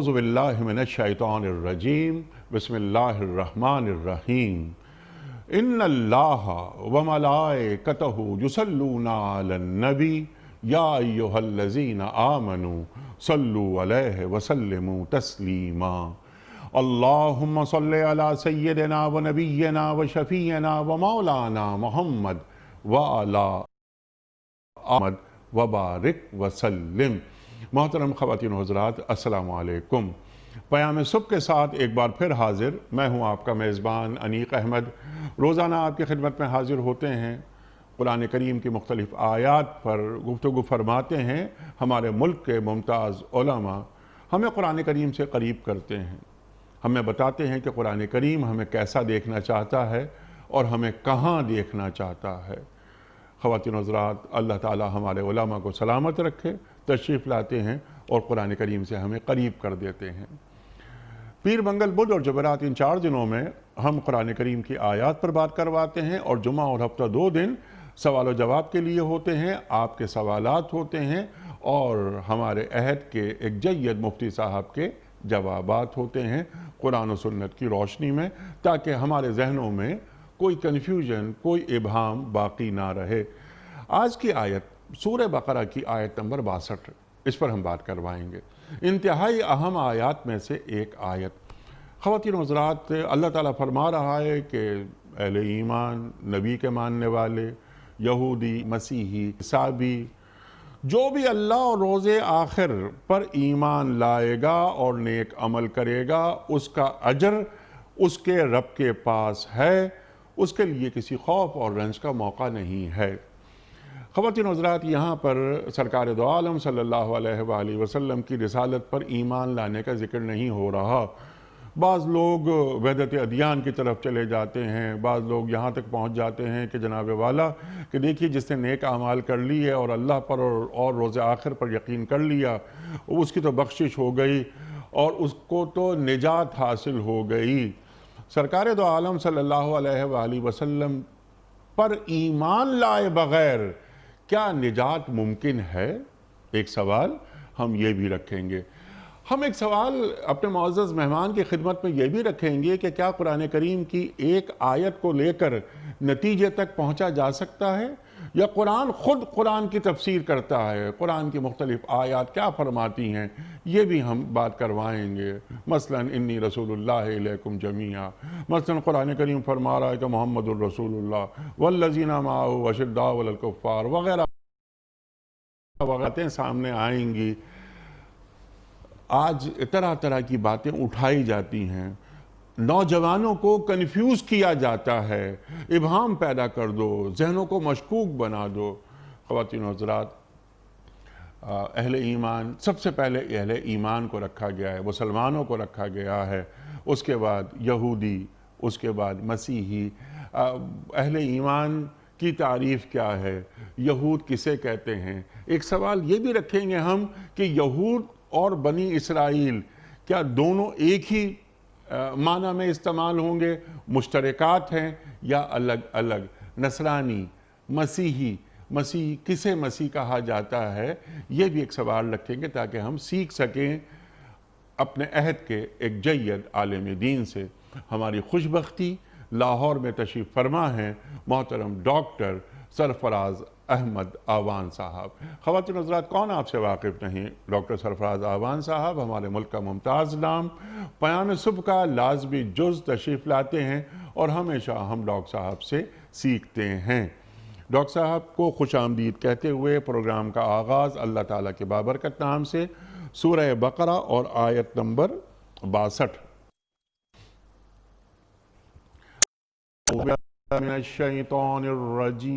أعوذ بالله من الشيطان الرجيم بسم الله الرحمن الرحيم إن الله وملائكته يصلون على النبي يا أيها الذين آمنوا صلوا عليه وسلموا تسليما اللهم صل على سيدنا ونبينا وشفيعنا ومولانا محمد وعلى آمد وبارک وسلم۔ محترم خواتین و حضرات، السلام علیکم۔ پیام صبح کے ساتھ ایک بار پھر حاضر، میں ہوں آپ کا میزبان انیق احمد۔ روزانہ آپ کی خدمت میں حاضر ہوتے ہیں، قرآن کریم کی مختلف آیات پر گفتگو فرماتے ہیں۔ ہمارے ملک کے ممتاز علماء ہمیں قرآن کریم سے قریب کرتے ہیں، ہمیں بتاتے ہیں کہ قرآن کریم ہمیں کیسا دیکھنا چاہتا ہے اور ہمیں کہاں دیکھنا چاہتا ہے۔ خواتین و حضرات، اللہ تعالی ہمارے علماء کو سلامت رکھے، تشریف لاتے ہیں اور قرآن کریم سے ہمیں قریب کر دیتے ہیں۔ پیر، منگل، بدھ اور جمعرات، ان 4 دنوں میں ہم قرآن کریم کی آیات پر بات کرواتے ہیں، اور جمعہ اور ہفتہ 2 دن سوال و جواب کے لیے ہوتے ہیں، آپ کے سوالات ہوتے ہیں اور ہمارے عہد کے ایک جید مفتی صاحب کے جوابات ہوتے ہیں قرآن و سنت کی روشنی میں، تاکہ ہمارے ذہنوں میں کوئی کنفیوژن، کوئی ابہام باقی نہ رہے۔ آج کی آیت سورہ بقرہ کی آیت نمبر 62، اس پر ہم بات کروائیں گے۔ انتہائی اہم آیات میں سے ایک آیت۔ خواتین و حضرات، اللہ تعالیٰ فرما رہا ہے کہ اہل ایمان، نبی کے ماننے والے، یہودی، مسیحی، عیسائی، جو بھی اللہ اور روز آخر پر ایمان لائے گا اور نیک عمل کرے گا، اس کا اجر اس کے رب کے پاس ہے، اس کے لیے کسی خوف اور رنج کا موقع نہیں ہے۔ خواتین و حضرات، یہاں پر سرکار دو عالم صلی اللہ علیہ وآلہ وسلم کی رسالت پر ایمان لانے کا ذکر نہیں ہو رہا۔ بعض لوگ وحدت ادیان کی طرف چلے جاتے ہیں، بعض لوگ یہاں تک پہنچ جاتے ہیں کہ جناب والا کہ دیکھیے، جس نے نیک اعمال کر لی ہے اور اللہ پر اور روز آخر پر یقین کر لیا، اس کی تو بخشش ہو گئی اور اس کو تو نجات حاصل ہو گئی۔ سرکار دو عالم صلی اللہ علیہ وآلہ وسلم پر ایمان لائے بغیر کیا نجات ممکن ہے؟ ایک سوال ہم یہ بھی رکھیں گے۔ ہم ایک سوال اپنے معزز مہمان کی خدمت میں یہ بھی رکھیں گے کہ کیا قرآن کریم کی ایک آیت کو لے کر نتیجے تک پہنچا جا سکتا ہے، یا قرآن خود قرآن کی تفسیر کرتا ہے؟ قرآن کی مختلف آیات کیا فرماتی ہیں، یہ بھی ہم بات کروائیں گے۔ مثلا انی رسول اللہ علیکم جمیعا، مثلا قرآن کریم فرما رہا ہے کہ محمد الرسول اللہ والذین معہ اشداء علی الکفار، وغیرہ باتیں سامنے آئیں گی۔ آج طرح طرح کی باتیں اٹھائی جاتی ہیں، نوجوانوں کو کنفیوز کیا جاتا ہے، ابہام پیدا کر دو، ذہنوں کو مشکوک بنا دو۔ خواتین و حضرات، اہل ایمان، سب سے پہلے اہل ایمان کو رکھا گیا ہے، مسلمانوں کو رکھا گیا ہے، اس کے بعد یہودی، اس کے بعد مسیحی۔ اہل ایمان کی تعریف کیا ہے؟ یہود کسے کہتے ہیں؟ ایک سوال یہ بھی رکھیں گے ہم کہ یہود اور بنی اسرائیل کیا دونوں ایک ہی معنی میں استعمال ہوں گے، مشترکات ہیں یا الگ الگ؟ نصرانی، مسیحی، مسیح کسے مسیح کہا جاتا ہے؟ یہ بھی ایک سوال رکھیں گے تاکہ ہم سیکھ سکیں اپنے عہد کے ایک جید عالم دین سے۔ ہماری خوشبختی لاہور میں تشریف فرما ہیں محترم ڈاکٹر سرفراز احمد آوان صاحب۔ خواتین حضرات، کون آپ سے واقف نہیں؟ ڈاکٹر سرفراز آوان صاحب ہمارے ملک کا ممتاز نام، پیام صبح کا لازمی جز تشریف لاتے ہیں اور ہمیشہ ہم ڈاکٹر صاحب سے سیکھتے ہیں۔ ڈاکٹر صاحب کو خوش آمدید کہتے ہوئے پروگرام کا آغاز اللہ تعالیٰ کے بابرکت نام سے سورہ بقرہ اور آیت نمبر 62۔ من الشیطان الرجیم،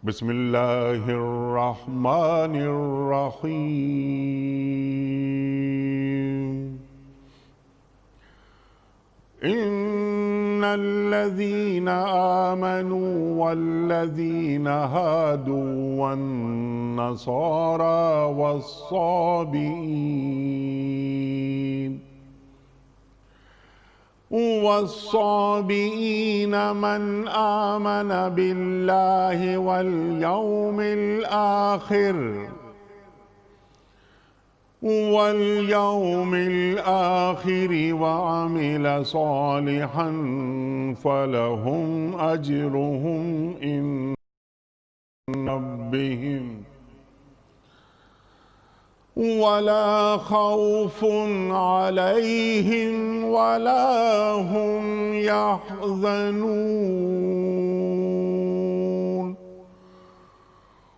بسم اللہ الرحمن الرحیم۔ ان الذین آمنوا والذین ہادوا والنصارى والصابئين من آمن بالله واليوم الآخر واليوم الآخر وعمل صالحا فلهم أجرهم عند ربهم ولا خوف عليهم ولا هم يحزنون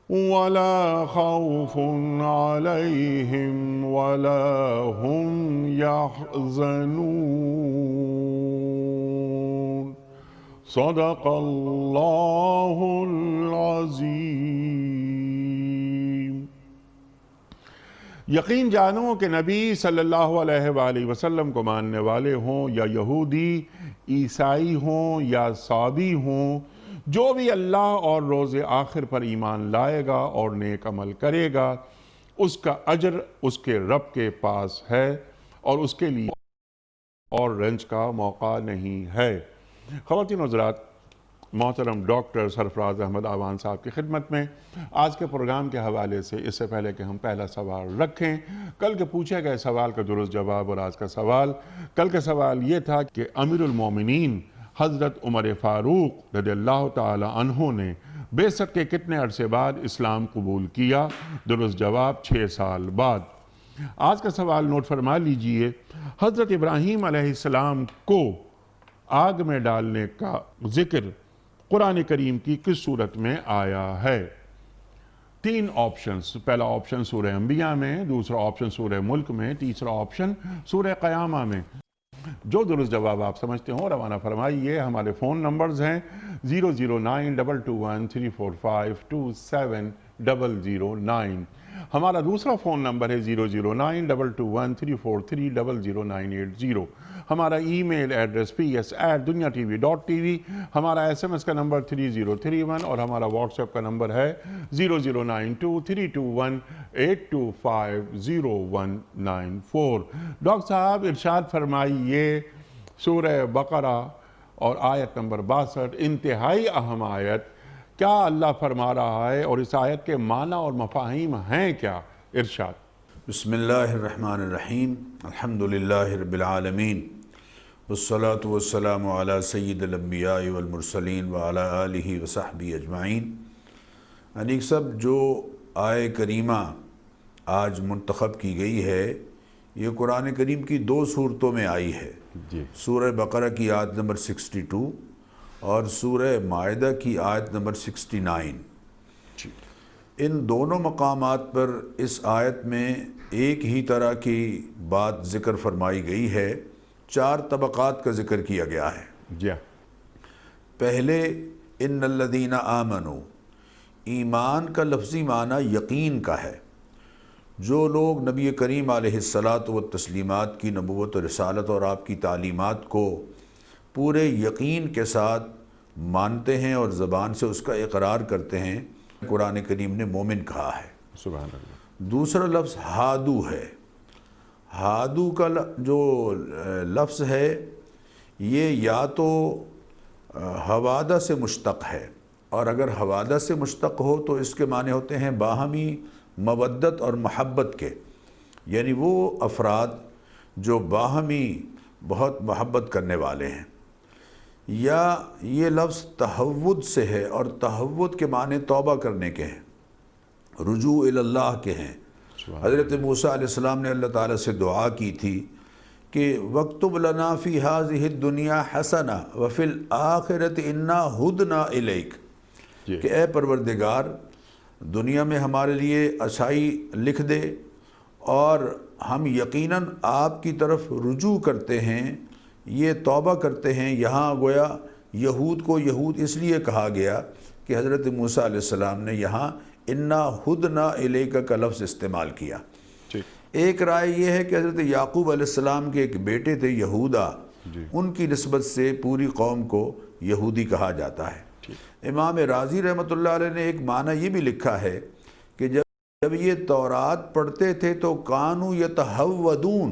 ولا خوف عليهم ولا هم يحزنون صدق الله العظيم. یقین جانو کہ نبی صلی اللہ علیہ وآلہ وسلم کو ماننے والے ہوں یا یہودی، عیسائی ہوں یا صابی ہوں، جو بھی اللہ اور روز آخر پر ایمان لائے گا اور نیک عمل کرے گا، اس کا اجر اس کے رب کے پاس ہے اور اس کے لیے اور رنج کا موقع نہیں ہے. خواتین و حضرات، محترم ڈاکٹر سرفراز احمد آوان صاحب کی خدمت میں آج کے پروگرام کے حوالے سے، اس سے پہلے کہ ہم پہلا سوال رکھیں، کل کے پوچھے گئے سوال کا درست جواب اور آج کا سوال. کل کا سوال یہ تھا کہ امیر المومنین حضرت عمر فاروق رضی اللہ تعالی عنہ نے بعثت کے کتنے عرصے بعد اسلام قبول کیا؟ درست جواب 6 سال بعد. آج کا سوال نوٹ فرما لیجئے. حضرت ابراہیم علیہ السلام کو آگ میں ڈالنے کا ذکر قرآن کریم کی کس صورت میں آیا ہے؟ 3 آپشنز. پہلا آپشن سورہ انبیاء میں، دوسرا آپشن سورہ ملک میں، تیسرا آپشن سورہ قیامہ میں. جو درست جواب آپ سمجھتے ہوں روانہ فرمائیے. ہمارے فون نمبرز ہیں 0092213452709. ہمارا دوسرا فون نمبر ہے 009221343000980. ہمارا ای میل ایڈریس ps@dunyatv.tv. ہمارا SMS کا نمبر 3031 اور ہمارا واٹس ایپ کا نمبر ہے 009232182509194. ڈاکٹر صاحب ارشاد فرمائیے، سورہ بقرہ اور آیت نمبر 62 انتہائی اہم آیت، کیا اللہ فرما رہا ہے اور اس آیت کے معنی اور مفاہیم ہیں کیا؟ ارشاد. بسم اللہ الرحمن الرحیم. الحمدللہ رب العالمین، والصلاة والسلام علی سید الانبیاء والمرسلین وعلی آلہ وصحبہ اجمعین. انیک سب جو آیہ کریمہ آج منتخب کی گئی ہے، یہ قرآن کریم کی 2 صورتوں میں آئی ہے. سورہ بقرہ کی آیت نمبر 62 اور سورہ مائدہ کی آیت نمبر 69. ان دونوں مقامات پر اس آیت میں ایک ہی طرح کی بات ذکر فرمائی گئی ہے. 4 طبقات کا ذکر کیا گیا ہے. پہلے ان الذین آمنوا، ایمان کا لفظی معنی یقین کا ہے. جو لوگ نبی کریم علیہ الصلاۃ والتسلیمات کی نبوت و رسالت اور آپ کی تعلیمات کو پورے یقین کے ساتھ مانتے ہیں اور زبان سے اس کا اقرار کرتے ہیں، قرآن کریم نے مومن کہا ہے. سبحان اللہ. دوسرا لفظ ہادو ہے. ہادو کا جو لفظ ہے یہ یا تو حوادہ سے مشتق ہے، اور اگر حوادہ سے مشتق ہو تو اس کے معنی ہوتے ہیں باہمی مودت اور محبت کے، یعنی وہ افراد جو باہمی بہت محبت کرنے والے ہیں. یا یہ لفظ تہود سے ہے، اور تہود کے معنی توبہ کرنے کے ہیں، رجوع اللہ کے ہیں. حضرت موسیٰ علیہ السلام نے اللہ تعالیٰ سے دعا کی تھی کہ وَاكْتُبْ لَنَا فِي هَذِهِ الدُّنْيَا حَسَنَةً وَفِي الْآخِرَةِ إِنَّا هُدْنَا إِلَيْكَ، کہ اے پروردگار دنیا میں ہمارے لیے اچھائی لکھ دے، اور ہم یقیناً آپ کی طرف رجوع کرتے ہیں، یہ توبہ کرتے ہیں. یہاں گویا یہود کو یہود اس لیے کہا گیا کہ حضرت موسیٰ علیہ السلام نے یہاں اِنَّا هُدْنَا إِلَيْكَ کا لفظ استعمال کیا. ایک رائے یہ ہے کہ حضرت یعقوب علیہ السلام کے ایک بیٹے تھے یہودا، ان کی نسبت سے پوری قوم کو یہودی کہا جاتا ہے. امام رازی رحمۃ اللہ علیہ نے ایک معنی یہ بھی لکھا ہے کہ جب یہ تورات پڑھتے تھے تو کانو یتہودون،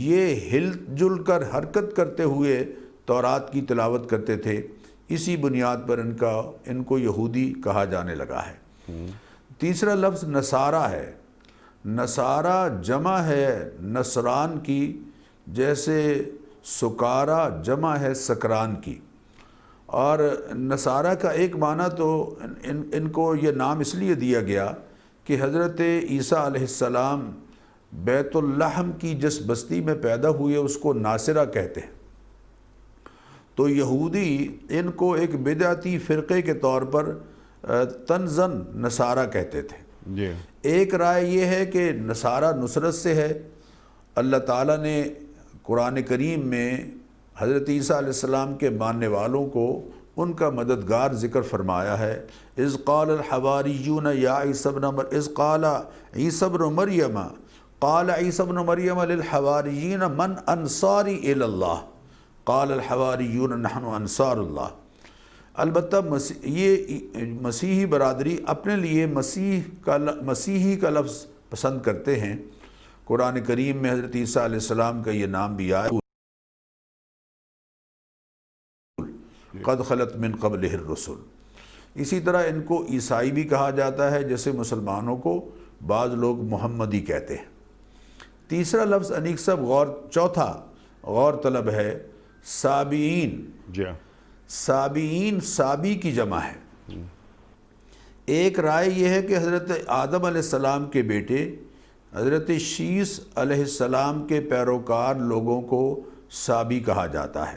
یہ ہل جل کر حرکت کرتے ہوئے تورات کی تلاوت کرتے تھے. اسی بنیاد پر ان کو یہودی کہا جانے لگا ہے. تیسرا لفظ نصارہ ہے. نصارہ جمع ہے نصران کی، جیسے سکارا جمع ہے سکران کی۔ اور نصارہ کا ایک معنی تو ان کو یہ نام اس لیے دیا گیا کہ حضرت عیسیٰ علیہ السلام بیت اللحم کی جس بستی میں پیدا ہوئے اس کو ناصرہ کہتے ہیں، تو یہودی ان کو ایک بدعتی فرقے کے طور پر طنزاً نصارہ کہتے تھے۔ جی ایک رائے یہ ہے کہ نصارہ نصرت سے ہے۔ اللہ تعالیٰ نے قرآن کریم میں حضرت عیسیٰ علیہ السلام کے ماننے والوں کو ان کا مددگار ذکر فرمایا ہے۔ اذ قال الحواریون یا عیسیٰ ابن مریم قال عیسیٰ ابن مریم للحواریین من انصاری الی اللہ قال الحواریون نحن انصار اللہ۔ البتہ یہ مسیحی برادری اپنے لیے مسیحی کا لفظ پسند کرتے ہیں۔ قرآن کریم میں حضرت عیسیٰ علیہ السلام کا یہ نام بھی آیا، قد خلت من قبلہ الرسل۔ اسی طرح ان کو عیسائی بھی کہا جاتا ہے، جیسے مسلمانوں کو بعض لوگ محمدی کہتے ہیں۔ تیسرا لفظ انیک صاحب چوتھا غور طلب ہے، سابعین۔ جی سابعین سابی کی جمع ہے۔ ایک رائے یہ ہے کہ حضرت آدم علیہ السلام کے بیٹے حضرت شیس علیہ السلام کے پیروکار لوگوں کو سابی کہا جاتا ہے۔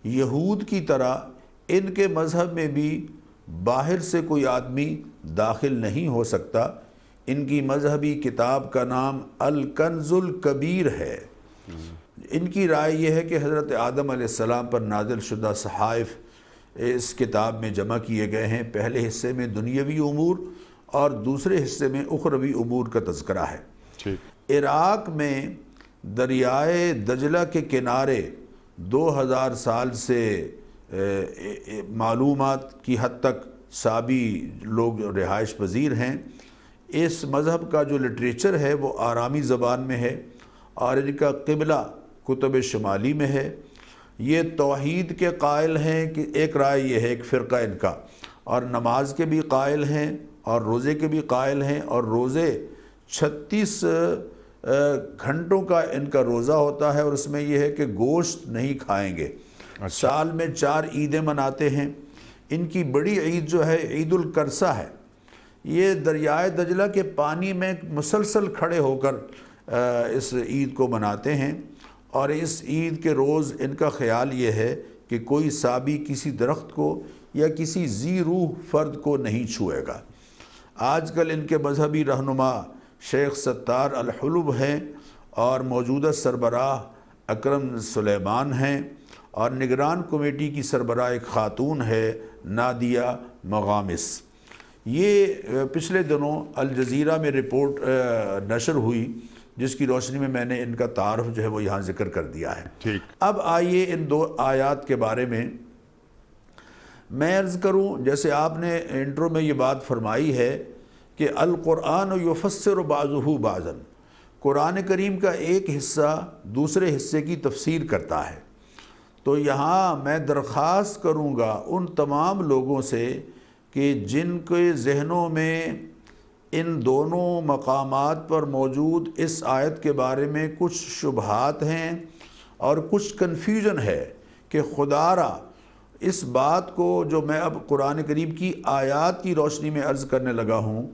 یہود کی طرح ان کے مذہب میں بھی باہر سے کوئی آدمی داخل نہیں ہو سکتا۔ ان کی مذہبی کتاب کا نام الکنز الکبیر ہے۔ ان کی رائے یہ ہے کہ حضرت آدم علیہ السلام پر نازل شدہ صحائف اس کتاب میں جمع کیے گئے ہیں۔ پہلے حصے میں دنیاوی امور اور دوسرے حصے میں اخروی امور کا تذکرہ ہے۔ عراق میں دریائے دجلہ کے کنارے 2000 سال سے معلومات کی حد تک سابی لوگ رہائش پذیر ہیں۔ اس مذہب کا جو لٹریچر ہے وہ آرامی زبان میں ہے اور ان کا قبلہ کتب شمالی میں ہے۔ یہ توحید کے قائل ہیں کہ ایک رائے یہ ہے، ایک فرقہ ان کا، اور نماز کے بھی قائل ہیں اور روزے کے بھی قائل ہیں، اور روزے 36 گھنٹوں کا ان کا روزہ ہوتا ہے، اور اس میں یہ ہے کہ گوشت نہیں کھائیں گے۔ سال میں 4 عیدیں مناتے ہیں۔ ان کی بڑی عید جو ہے عید الکرسہ ہے۔ یہ دریائے دجلہ کے پانی میں مسلسل کھڑے ہو کر اس عید کو مناتے ہیں، اور اس عید کے روز ان کا خیال یہ ہے کہ کوئی سابی کسی درخت کو یا کسی ذی روح فرد کو نہیں چھوئے گا۔ آج کل ان کے مذہبی رہنما شیخ ستار الحلب ہیں، اور موجودہ سربراہ اکرم سلیمان ہیں، اور نگران کمیٹی کی سربراہ ایک خاتون ہے نادیہ مغامس۔ یہ پچھلے دنوں الجزیرہ میں رپورٹ نشر ہوئی، جس کی روشنی میں میں نے ان کا تعارف جو ہے وہ یہاں ذکر کر دیا ہے۔ اب آئیے ان 2 آیات کے بارے میں عرض کروں۔ جیسے آپ نے انٹرو میں یہ بات فرمائی ہے کہ القرآن یفسر بعضہ بعضا، قرآن کریم کا ایک حصہ دوسرے حصے کی تفسیر کرتا ہے۔ تو یہاں میں درخواست کروں گا ان تمام لوگوں سے کہ جن کے ذہنوں میں ان دونوں مقامات پر موجود اس آیت کے بارے میں کچھ شبہات ہیں اور کچھ کنفیوژن ہے، کہ خدا را اس بات کو جو میں اب قرآن کریم کی آیات کی روشنی میں عرض کرنے لگا ہوں،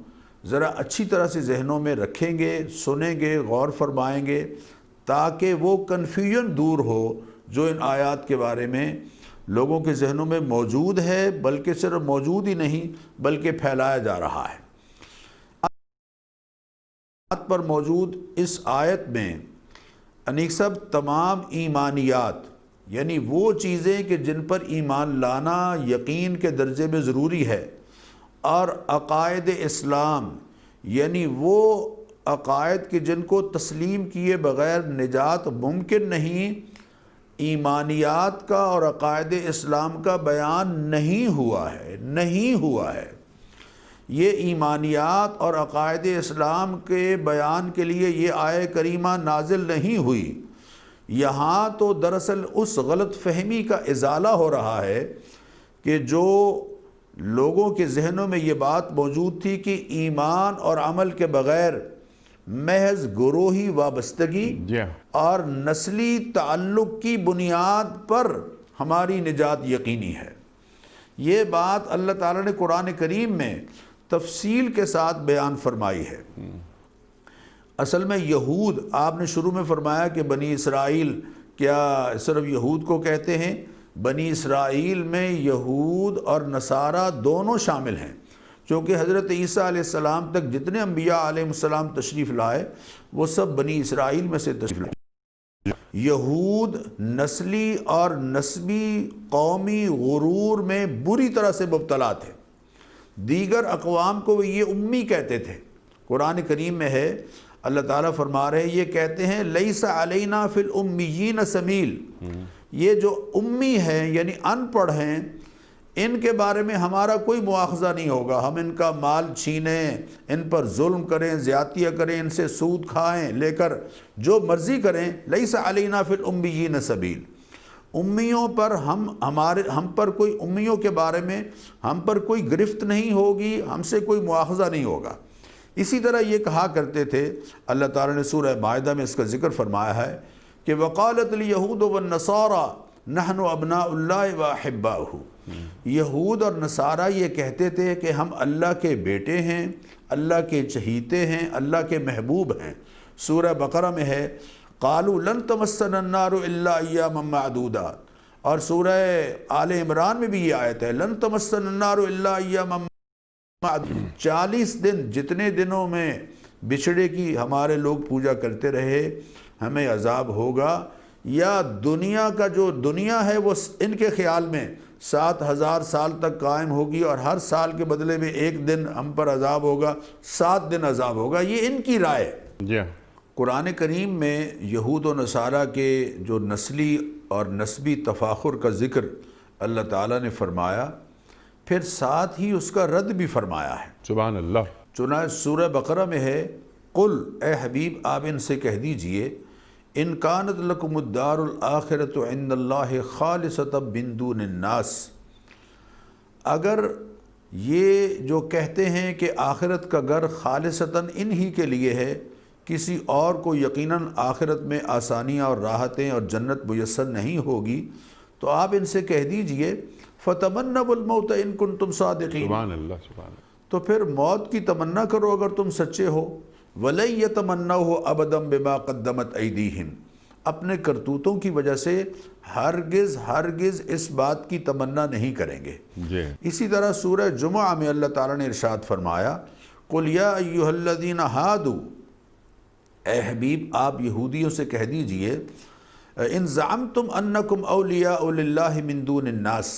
ذرا اچھی طرح سے ذہنوں میں رکھیں گے، سنیں گے، غور فرمائیں گے، تاکہ وہ کنفیوژن دور ہو جو ان آیات کے بارے میں لوگوں کے ذہنوں میں موجود ہے، بلکہ صرف موجود ہی نہیں بلکہ پھیلایا جا رہا ہے۔ آیات پر موجود اس آیت میں انیک صاحب تمام ایمانیات، یعنی وہ چیزیں کہ جن پر ایمان لانا یقین کے درجے میں ضروری ہے، اور عقائد اسلام، یعنی وہ عقائد کہ جن کو تسلیم کیے بغیر نجات ممکن نہیں، ایمانیات کا اور عقائد اسلام کا بیان نہیں ہوا ہے۔ یہ ایمانیات اور عقائد اسلام کے بیان کے لیے یہ آیہ کریمہ نازل نہیں ہوئی۔ یہاں تو دراصل اس غلط فہمی کا ازالہ ہو رہا ہے کہ جو لوگوں کے ذہنوں میں یہ بات موجود تھی کہ ایمان اور عمل کے بغیر محض گروہی وابستگی جی اور نسلی تعلق کی بنیاد پر ہماری نجات یقینی ہے۔ یہ بات اللہ تعالیٰ نے قرآن کریم میں تفصیل کے ساتھ بیان فرمائی ہے۔ اصل میں یہود، آپ نے شروع میں فرمایا کہ بنی اسرائیل کیا صرف یہود کو کہتے ہیں؟ بنی اسرائیل میں یہود اور نصارہ دونوں شامل ہیں، چونکہ حضرت عیسیٰ علیہ السلام تک جتنے انبیاء علیہ السلام تشریف لائے وہ سب بنی اسرائیل میں سے تشریف لائے۔ یہود نسلی اور نسبی قومی غرور میں بری طرح سے مبتلا تھے۔ دیگر اقوام کو وہ یہ امی کہتے تھے۔ قرآن کریم میں ہے، اللہ تعالیٰ فرما رہے ہیں، یہ کہتے ہیں لیس علینا فی الامیین سبیل، یہ جو امی ہیں یعنی ان پڑھ ہیں، ان کے بارے میں ہمارا کوئی مواخذہ نہیں ہوگا، ہم ان کا مال چھینیں، ان پر ظلم کریں، زیادتیاں کریں، ان سے سود کھائیں، لے کر جو مرضی کریں۔ لیس علینا فی الامیین سبیل، امیوں پر ہم پر کوئی، امیوں کے بارے میں ہم پر کوئی گرفت نہیں ہوگی، ہم سے کوئی مواخذہ نہیں ہوگا۔ اسی طرح یہ کہا کرتے تھے، اللہ تعالیٰ نے سورہ مائدہ میں اس کا ذکر فرمایا ہے کہ وقالت الیہود والنصارى نحن ابناء اللہ واحباؤہ، یہود اور نصارہ یہ کہتے تھے کہ ہم اللہ کے بیٹے ہیں، اللہ کے چہیتے ہیں، اللہ کے محبوب ہیں۔ سورہ بقرہ میں ہے قالوا لن تمسنا النار الا ایاما معدودات، اور سورہ آل عمران میں بھی یہ آیت ہے لن تمسنا النار الا ایاما معدودات، 40 دن، جتنے دنوں میں بچھڑے کی ہمارے لوگ پوجا کرتے رہے ہمیں عذاب ہوگا، یا دنیا کا جو دنیا ہے وہ ان کے خیال میں 7000 سال تک قائم ہوگی، اور ہر سال کے بدلے میں ایک دن ہم پر عذاب ہوگا، 7 دن عذاب ہوگا، یہ ان کی رائے۔ جی قرآن کریم میں یہود و نصارہ کے جو نسلی اور نسبی تفاخر کا ذکر اللہ تعالیٰ نے فرمایا، پھر ساتھ ہی اس کا رد بھی فرمایا ہے۔ سبحان اللہ۔ چنانچہ سورہ بقرہ میں ہے قل، اے حبیب آپ ان سے کہہ دیجئے ان کانت لکم الدار الآخرۃ عند اللہ خالصۃ من دون الناس، اگر یہ جو کہتے ہیں کہ آخرت کا گھر خالصتاً انہی کے لیے ہے، کسی اور کو یقیناً آخرت میں آسانیاں اور راحتیں اور جنت میسر نہیں ہوگی، تو آپ ان سے کہہ دیجئے فتمنوا الموت ان کنتم صادقین، سبحان اللہ سبحان اللہ، تو پھر موت کی تمنا کرو اگر تم سچے ہو۔ وَلَن يَتَمَنَّوْهُ أَبَدًا بِمَا قَدَّمَتْ أَيْدِيهِمْ، اپنے کرتوتوں کی وجہ سے ہرگز اس بات کی تمنا نہیں کریں گے۔ جی اسی طرح سورہ جمعہ میں اللہ تعالیٰ نے ارشاد فرمایا قُلْ يَا أَيُّهَا الَّذِينَ هَادُوا، اے حبیب آپ یہودیوں سے کہہ دیجئے ان زعمتم انکم اولیاء للہ من دون الناس،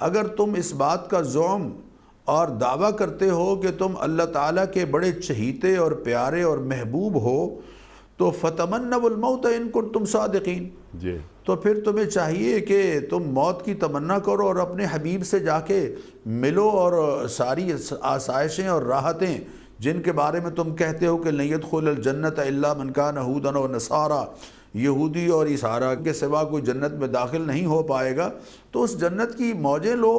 اگر تم اس بات کا زعم اور دعویٰ کرتے ہو کہ تم اللہ تعالیٰ کے بڑے چہیتے اور پیارے اور محبوب ہو، تو فتمنوا الموت ان کنتم صادقین، جی تو پھر تمہیں چاہیے کہ تم موت کی تمنا کرو اور اپنے حبیب سے جا کے ملو، اور ساری آسائشیں اور راحتیں جن کے بارے میں تم کہتے ہو کہ لن يدخل الجنت الا من كان هودا ونصارى، یہودی اور عیسارہ کے سوا کوئی جنت میں داخل نہیں ہو پائے گا، تو اس جنت کی موجیں لو۔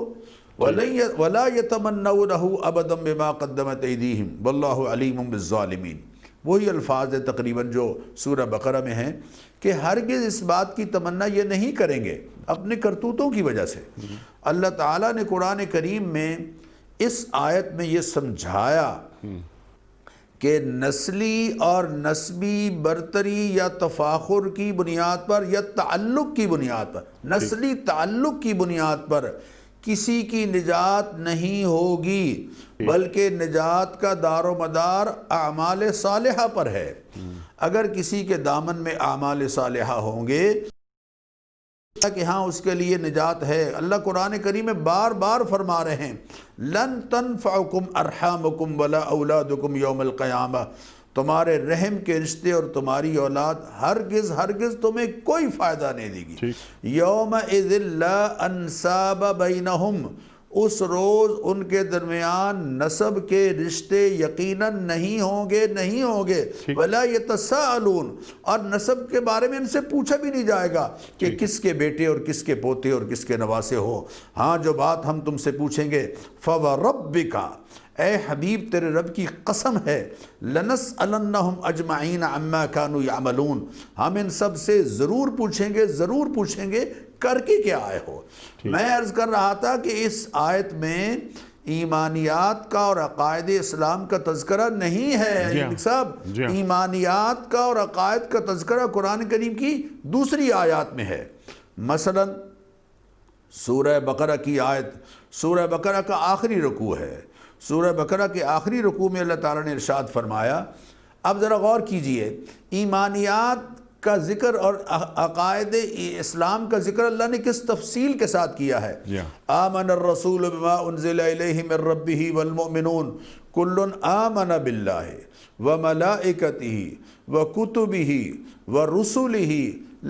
وَلَا يَتَمَنَّوْنَهُ أَبَدًا بِمَا قَدَّمَتْ أَيْدِيهِمْ وَاللَّهُ عَلِيمٌ بِالظَّالِمِينَ، وہی الفاظ ہے تقریباً جو سورہ بقرہ میں ہیں کہ ہرگز اس بات کی تمنا یہ نہیں کریں گے اپنے کرتوتوں کی وجہ سے۔ اللہ تعالیٰ نے قرآن کریم میں اس آیت میں یہ سمجھایا کہ نسلی اور نسبی برتری یا تفاخر کی بنیاد پر یا تعلق کی بنیاد پر، نسلی تعلق کی بنیاد پر کسی کی نجات نہیں ہوگی، بلکہ نجات کا دار و مدار اعمال صالحہ پر ہے۔ اگر کسی کے دامن میں اعمال صالحہ ہوں گے کہ ہاں اس کے لیے نجات ہے۔ اللہ قرآن کریم میں بار بار فرما رہے ہیں لن تنفعکم ارحامکم ولا اولادکم یوم القیامہ، تمہارے رحم کے رشتے اور تمہاری اولاد ہرگز تمہیں کوئی فائدہ نہیں دے گی۔ یومئذ لا انساب بینہم، اس روز ان کے درمیان نسب کے رشتے یقیناً نہیں ہوں گے ولا یتساءلون، اور نسب کے بارے میں ان سے پوچھا بھی نہیں جائے گا کہ کس کے بیٹے اور کس کے پوتے اور کس کے نواسے ہو۔ ہاں جو بات ہم تم سے پوچھیں گے فوربک، اے حبیب تیرے رب کی قسم ہے لَنَسْأَلَنَّهُمْ أَجْمَعِينَ عَمَّا كَانُوا يَعْمَلُونَ، ہم ان سب سے ضرور پوچھیں گے کر کے کیا آئے ہو۔ میں عرض کر رہا تھا کہ اس آیت میں ایمانیات کا اور عقائد اسلام کا تذکرہ نہیں ہے صاحب، ایمانیات کا اور عقائد کا تذکرہ قرآن کریم کی دوسری آیات میں ہے۔ مثلا سورہ بقرہ کی آیت، سورہ بقرہ کا آخری رکوع ہے، سورہ بقرہ کے آخری رکوع میں اللہ تعالیٰ نے ارشاد فرمایا، اب ذرا غور کیجئے، ایمانیات کا ذکر اور عقائد اسلام کا ذکر اللہ نے کس تفصیل کے ساتھ کیا ہے؟ آمن الرسول بما انزل الیہ من ربہ والمؤمنون کل آمن باللہ وملائکتہ وکتبہ ورسلہ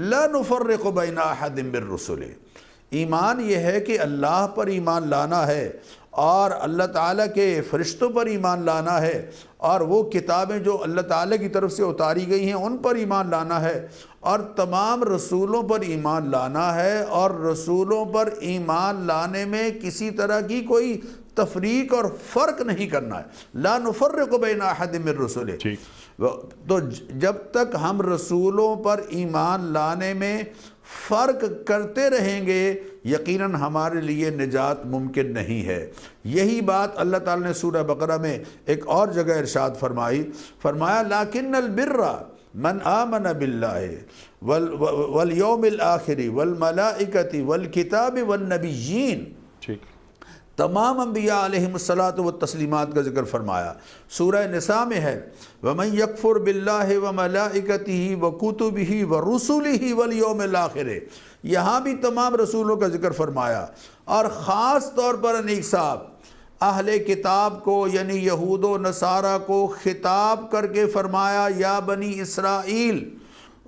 لا نفرق بین احد من رسلہ۔ ایمان یہ ہے کہ اللہ پر ایمان لانا ہے اور اللہ تعالیٰ کے فرشتوں پر ایمان لانا ہے اور وہ کتابیں جو اللہ تعالیٰ کی طرف سے اتاری گئی ہیں ان پر ایمان لانا ہے اور تمام رسولوں پر ایمان لانا ہے، اور رسولوں پر ایمان لانے میں کسی طرح کی کوئی تفریق اور فرق نہیں کرنا ہے۔ لا نفرق بین احد من رسلہ۔ تو جب تک ہم رسولوں پر ایمان لانے میں فرق کرتے رہیں گے یقیناً ہمارے لیے نجات ممکن نہیں ہے۔ یہی بات اللہ تعالیٰ نے سورہ بقرہ میں ایک اور جگہ ارشاد فرمایا لیکن البر من آمن باللہ والیوم الآخر والملائکۃ والکتاب والنبیین۔ تمام انبیاء علیہم الصلاۃ والتسلیمات کا ذکر فرمایا۔ سورہ نساء میں ہے وَمَن يَكْفُرْ بِاللَّهِ وَمَلَائِكَتِهِ وَكُتُبِهِ وَرُسُلِهِ وَالْيَوْمِ الْآخِرِ، یہاں بھی تمام رسولوں کا ذکر فرمایا، اور خاص طور پر انیق صاحب اہل کتاب کو یعنی یہود و نصارہ کو خطاب کر کے فرمایا یا بنی اسرائیل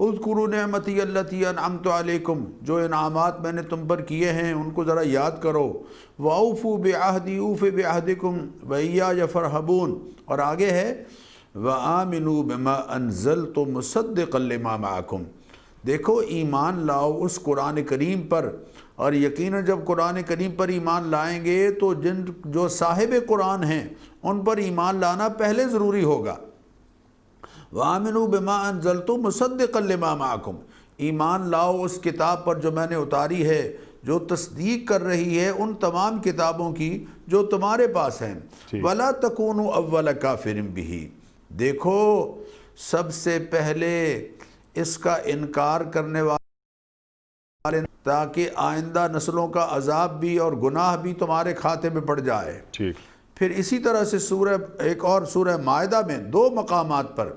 اذکروا نعمتی التی انعمت علیکم، جو انعامات میں نے تم پر کیے ہیں ان کو ذرا یاد کرو، وَأَوْفُوا بِعَهْدِي أُوفِ بِعَهْدِكُمْ وَإِيَّايَ فَارْهَبُونَ، اور آگے ہے وَآمِنُوا بِمَا أَنزَلْتُ مُصَدِّقًا لِمَا مَعَكُمْ۔ دیکھو ایمان لاؤ اس قرآن کریم پر، اور یقیناً جب قرآن کریم پر ایمان لائیں گے تو جو صاحب قرآن ہیں ان پر ایمان لانا پہلے ضروری ہوگا۔ وَآمِنُوا بِمَا أَنزَلْتُ مُصَدِّقًا لِمَا مَعَكُمْ، ایمان لاؤ اس کتاب پر جو میں نے اتاری ہے، جو تصدیق کر رہی ہے ان تمام کتابوں کی جو تمہارے پاس ہیں۔ وَلَا تَكُونُوا أَوَّلَ كَافِرٍ بِهِ، دیکھو سب سے پہلے اس کا انکار کرنے والے، تاکہ آئندہ نسلوں کا عذاب بھی اور گناہ بھی تمہارے کھاتے میں پڑ جائے۔ پھر اسی طرح سے ایک اور سورہ مائدہ میں 2 مقامات پر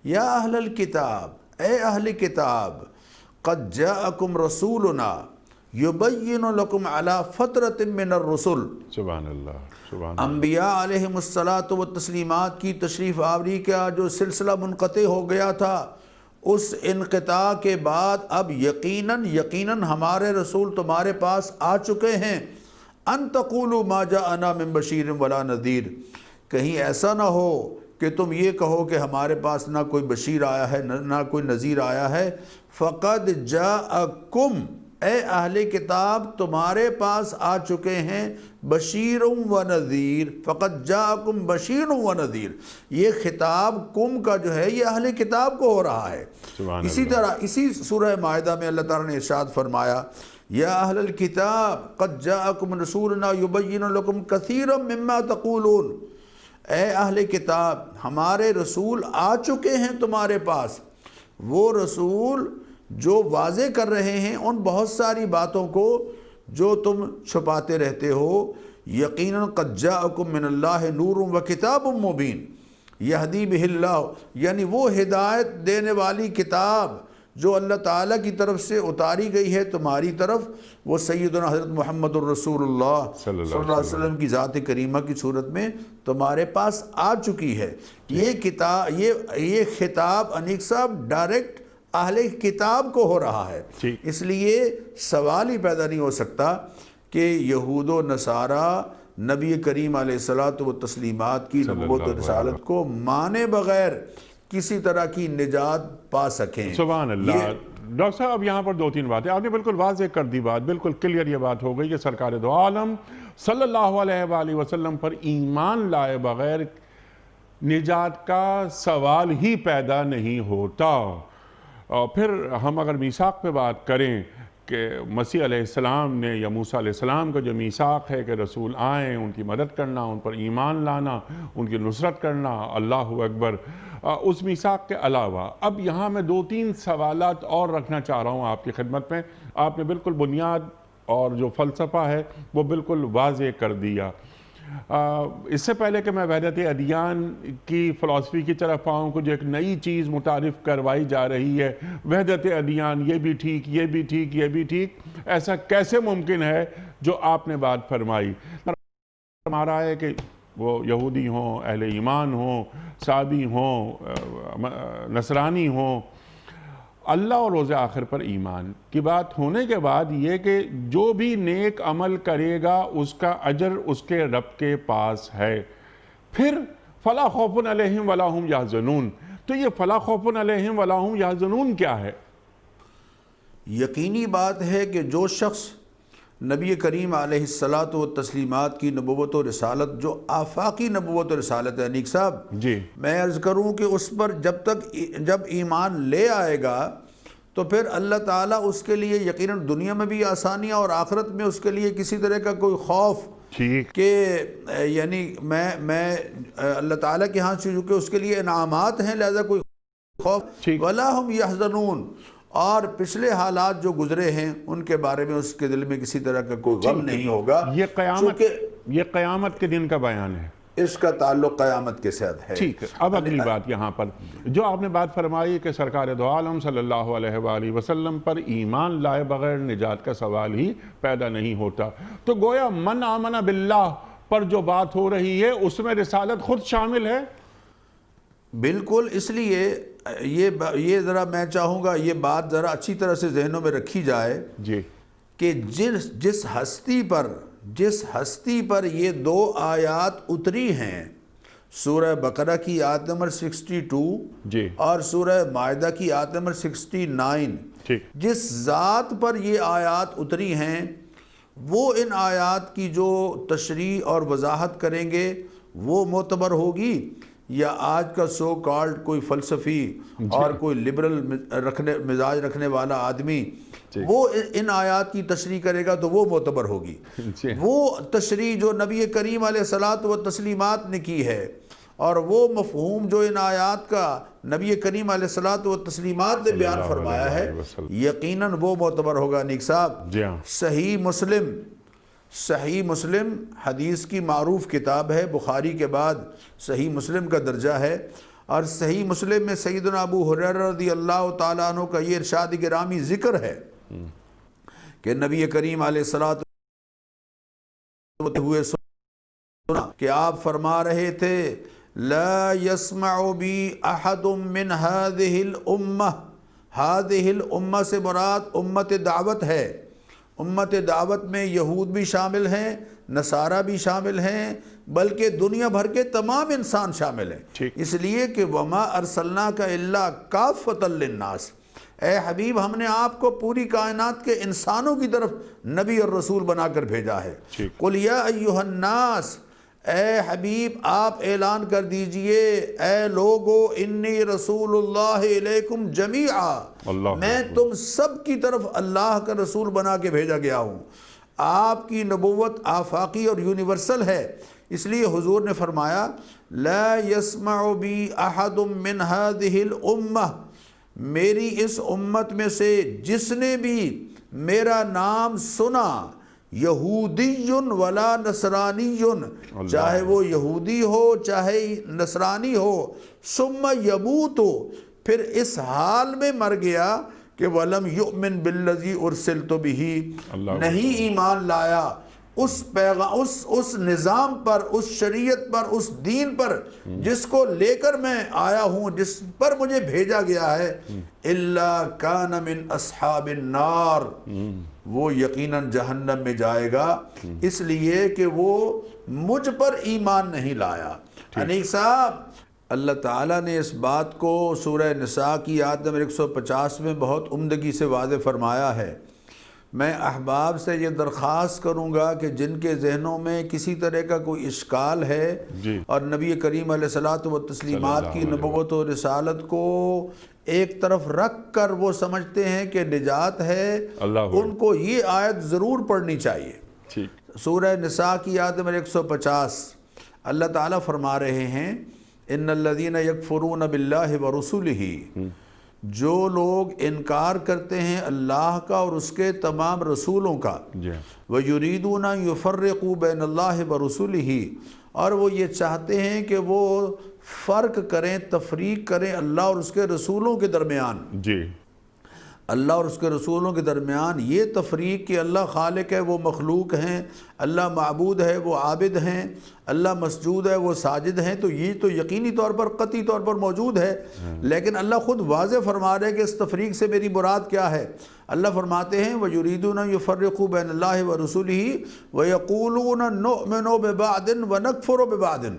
یا اہل الکتاب، اے اہل کتاب، قد جاءکم رسولنا یبین لکم علی فترۃ من الرسل، سبحان اللہ، سبحان اللہ، انبیاء علیہم الصلاۃ والتسلیمات کی تشریف آوری کا جو سلسلہ منقطع ہو گیا تھا، اس انقطاع کے بعد اب یقیناً ہمارے رسول تمہارے پاس آ چکے ہیں۔ ان تقولوا ما جاءنا من بشیر ولا نذیر، کہیں ایسا نہ ہو کہ تم یہ کہو کہ ہمارے پاس نہ کوئی بشیر آیا ہے نہ کوئی نذیر آیا ہے۔ فقد جاءکم، اے اہل کتاب تمہارے پاس آ چکے ہیں بشیر و نذیر، فقد جاءکم بشیر و نذیر، یہ خطاب کم کا جو ہے یہ اہل کتاب کو ہو رہا ہے۔ اسی طرح اسی سورہ مائدہ میں اللہ تعالیٰ نے ارشاد فرمایا یا اہل الکتاب قد جاءکم رسولنا یبین لکم کثیرا مما تقولون، اے اہل کتاب ہمارے رسول آ چکے ہیں تمہارے پاس، وہ رسول جو واضح کر رہے ہیں ان بہت ساری باتوں کو جو تم چھپاتے رہتے ہو۔ یقیناً قد جاءکم من اللہ نور و کتاب مبین یہدی بہ اللہ، یعنی وہ ہدایت دینے والی کتاب جو اللہ تعالیٰ کی طرف سے اتاری گئی ہے تمہاری طرف، وہ سیدنا حضرت محمد الرسول اللہ صلی اللہ علیہ وسلم کی ذات کریمہ کی صورت میں تمہارے پاس آ چکی ہے۔ یہ خطاب انیق صاحب ڈائریکٹ اہل کتاب کو ہو رہا ہے، اس لیے سوال ہی پیدا نہیں ہو سکتا کہ یہود و نصارہ نبی کریم علیہ الصلاۃ والتسلیمات کی نبوت و رسالت کو مانے بغیر کسی طرح کی نجات پا سکیں۔ سبحان اللہ، ڈاکٹر صاحب اب یہاں پر دو تین باتیں آپ نے بالکل واضح کر دی، بات بالکل کلیئر یہ بات ہو گئی کہ سرکار دو عالم صلی اللہ علیہ وآلہ وسلم پر ایمان لائے بغیر نجات کا سوال ہی پیدا نہیں ہوتا۔ اور پھر ہم اگر میثاق پہ بات کریں کہ مسیح علیہ السلام نے یا موسیٰ علیہ السلام کا جو میثاق ہے کہ رسول آئیں، ان کی مدد کرنا، ان پر ایمان لانا، ان کی نصرت کرنا، اللہ اکبر، اس میثاق کے علاوہ اب یہاں میں دو تین سوالات اور رکھنا چاہ رہا ہوں آپ کی خدمت میں۔ آپ نے بالکل بنیاد اور جو فلسفہ ہے وہ بالکل واضح کر دیا۔ اس سے پہلے کہ میں وحدت ادیان کی فلسفی کی طرف آؤں، کچھ ایک نئی چیز متعارف کروائی جا رہی ہے، وحدت ادیان یہ بھی ٹھیک، یہ بھی ٹھیک، یہ بھی ٹھیک، ایسا کیسے ممکن ہے جو آپ نے بات فرمائی؟ ہمارا ہے کہ وہ یہودی ہوں، اہل ایمان ہوں، صابی ہوں، نصرانی ہوں، اللہ اور روز آخر پر ایمان کی بات ہونے کے بعد یہ کہ جو بھی نیک عمل کرے گا اس کا اجر اس کے رب کے پاس ہے۔ پھر فلا خوف علیہم ولا هم یحزنون، تو یہ فلا خوف علیہم ولا هم یحزنون کیا ہے؟ یقینی بات ہے کہ جو شخص نبی کریم علیہ الصلاۃ والتسلیمات کی نبوت و رسالت، جو آفاقی نبوت و رسالت ہے، انیق صاحب جی میں عرض کروں کہ اس پر جب ایمان لے آئے گا تو پھر اللہ تعالیٰ اس کے لیے یقیناً دنیا میں بھی آسانیاں اور آخرت میں اس کے لیے کسی طرح کا کوئی خوف کہ یعنی میں اللہ تعالیٰ کے ہاں سے جو کہ اس کے لیے انعامات ہیں، لہذا کوئی خوف ولا هم یحزنون، اور پچھلے حالات جو گزرے ہیں ان کے بارے میں اس کے دل میں کسی طرح کا کوئی غم نہیں ہوگا۔ یہ قیامت کے دن کا بیان ہے، اس کا تعلق قیامت کے ساتھ ہے۔ ٹھیک ہے، اب اگلی بات یہاں پر جو آپ نے بات فرمائی کہ سرکار دو عالم صلی اللہ علیہ وآلہ وسلم پر ایمان لائے بغیر نجات کا سوال ہی پیدا نہیں ہوتا، تو گویا من آمن باللہ پر جو بات ہو رہی ہے اس میں رسالت خود شامل ہے؟ بالکل، اس لیے یہ ذرا میں چاہوں گا یہ بات ذرا اچھی طرح سے ذہنوں میں رکھی جائے جی کہ جس ہستی پر یہ دو آیات اتری ہیں، سورہ بقرہ کی آیت نمبر 62 جی اور سورہ مائدہ کی آیت نمبر 69، جس ذات پر یہ آیات اتری ہیں وہ ان آیات کی جو تشریح اور وضاحت کریں گے وہ معتبر ہوگی، یا آج کا سو کالڈ کوئی فلسفی اور کوئی لبرل مزاج رکھنے والا آدمی وہ ان آیات کی تشریح کرے گا تو وہ معتبر ہوگی؟ وہ تشریح جو نبی کریم علیہ الصلاۃ والتسلیمات نے کی ہے اور وہ مفہوم جو ان آیات کا نبی کریم علیہ الصلاۃ والتسلیمات نے بیان فرمایا ہے، یقیناً وہ معتبر ہوگا۔ نیک صاحب، صحیح مسلم حدیث کی معروف کتاب ہے، بخاری کے بعد صحیح مسلم کا درجہ ہے، اور صحیح مسلم میں سیدنا ابو ہریرہ رضی اللہ تعالیٰ عنہ کا یہ ارشاد گرامی ذکر ہے کہ نبی کریم علیہ الصلاۃ ہوئے سنا کہ آپ فرما رہے تھے لا يسمع بی احد من هذه الامہ، هذه الامہ سے مراد امت دعوت ہے۔ امت دعوت میں یہود بھی شامل ہیں، نصارہ بھی شامل ہیں، بلکہ دنیا بھر کے تمام انسان شامل ہیں، اس لیے کہ وما ارسلناک الا کافۃ للناس، اے حبیب ہم نے آپ کو پوری کائنات کے انسانوں کی طرف نبی اور رسول بنا کر بھیجا ہے۔ قل یا ایھا الناس، اے حبیب آپ اعلان کر دیجئے اے لوگو انی رسول اللہ علیکم جمیعا، میں تم سب کی طرف اللہ کا رسول بنا کے بھیجا گیا ہوں۔ آپ کی نبوت آفاقی اور یونیورسل ہے، اس لیے حضور نے فرمایا لا يسمع بی احد من هذه الامہ، میری اس امت میں سے جس نے بھی میرا نام سنا، یہودی ولا نصرانی، چاہے وہ یہودی ہو چاہے نصرانی ہو، ثم یموت، پھر اس حال میں مر گیا کہ وَلَمْ يُؤْمِن بِالَّذِي أُرْسِلْتُ بِهِ، نہیں ایمان لایا اس نظام پر، اس شریعت پر، اس دین پر جس کو لے کر میں آیا ہوں، جس پر مجھے بھیجا گیا ہے، إِلَّا كَانَ مِنْ أَصْحَابِ النَّارِ، وہ یقیناً جہنم میں جائے گا، اس لیے کہ وہ مجھ پر ایمان نہیں لایا۔ انیق صاحب، اللہ تعالیٰ نے اس بات کو سورہ نساء کی آیت نمبر 150 میں بہت عمدگی سے واضح فرمایا ہے۔ میں احباب سے یہ درخواست کروں گا کہ جن کے ذہنوں میں کسی طرح کا کوئی اشکال ہے اور نبی کریم علیہ الصلوۃ والتسلیمات کی نبوت و رسالت کو ایک طرف رکھ کر وہ سمجھتے ہیں کہ نجات ہے، ان کو یہ آیت ضرور پڑھنی چاہیے۔ سورہ نساء کی آیت نمبر 150 اللہ تعالیٰ فرما رہے ہیں ان الذین یکفرون باللہ ورسولہ، جو لوگ انکار کرتے ہیں اللہ کا اور اس کے تمام رسولوں کا، وَيُرِيدُونَ يُفَرِّقُوا بَيْنَ اللَّهِ وَرُسُولِهِ، اور وہ یہ چاہتے ہیں کہ وہ فرق کریں، تفریق کریں اللہ اور اس کے رسولوں کے درمیان، اللہ اور اس کے رسولوں کے درمیان یہ تفریق کہ اللہ خالق ہے وہ مخلوق ہیں، اللہ معبود ہے وہ عابد ہیں، اللہ مسجود ہے وہ ساجد ہیں، تو یہ تو یقینی طور پر قطعی طور پر موجود ہے، لیکن اللہ خود واضح فرما رہے کہ اس تفریق سے میری مراد کیا ہے۔ اللہ فرماتے ہیں وَيُرِيدُونَ يُفَرِّقُوا بَيْنَ اللَّهِ وَرُسُولِهِ وَيَقُولُونَ نُؤْمِنُ بِبَعْضٍ وَنَكْفُرُ بِبَعْضٍ،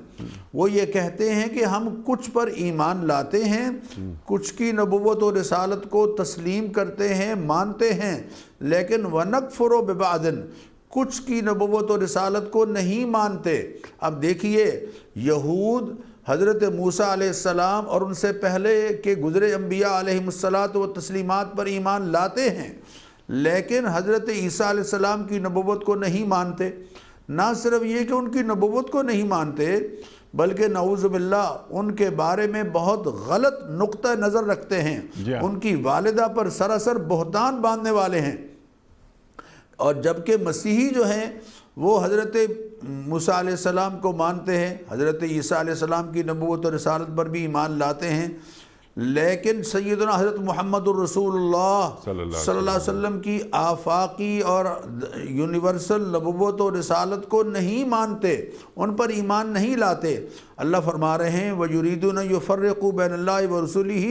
وہ یہ کہتے ہیں کہ ہم کچھ پر ایمان لاتے ہیں، کچھ کی نبوت و رسالت کو تسلیم کرتے ہیں، مانتے ہیں، لیکن وَنَكْفُرُ بِبَعْضٍ، کچھ کی نبوت و رسالت کو نہیں مانتے۔ اب دیکھیے یہود حضرت موسیٰ علیہ السلام اور ان سے پہلے کے گزرے انبیاء علیہم الصلاۃ والتسلیمات پر ایمان لاتے ہیں، لیکن حضرت عیسیٰ علیہ السلام کی نبوت کو نہیں مانتے۔ نہ صرف یہ کہ ان کی نبوت کو نہیں مانتے، بلکہ نعوذ باللہ ان کے بارے میں بہت غلط نقطہ نظر رکھتے ہیں، ان کی والدہ پر سراسر بہتان باندھنے والے ہیں۔ اور جبکہ مسیحی جو ہیں وہ حضرت موسیٰ علیہ السلام کو مانتے ہیں، حضرت عیسیٰ علیہ السلام کی نبوت و رسالت پر بھی ایمان لاتے ہیں، لیکن سیدنا حضرت محمد الرسول اللہ صلی اللہ علیہ وسلم کی آفاقی اور یونیورسل نبوت و رسالت کو نہیں مانتے، ان پر ایمان نہیں لاتے۔ اللہ فرما رہے ہیں وَيُرِيدُونَ يُفَرِّقُوا بَيْنَ اللَّهِ وَرُسُولِهِ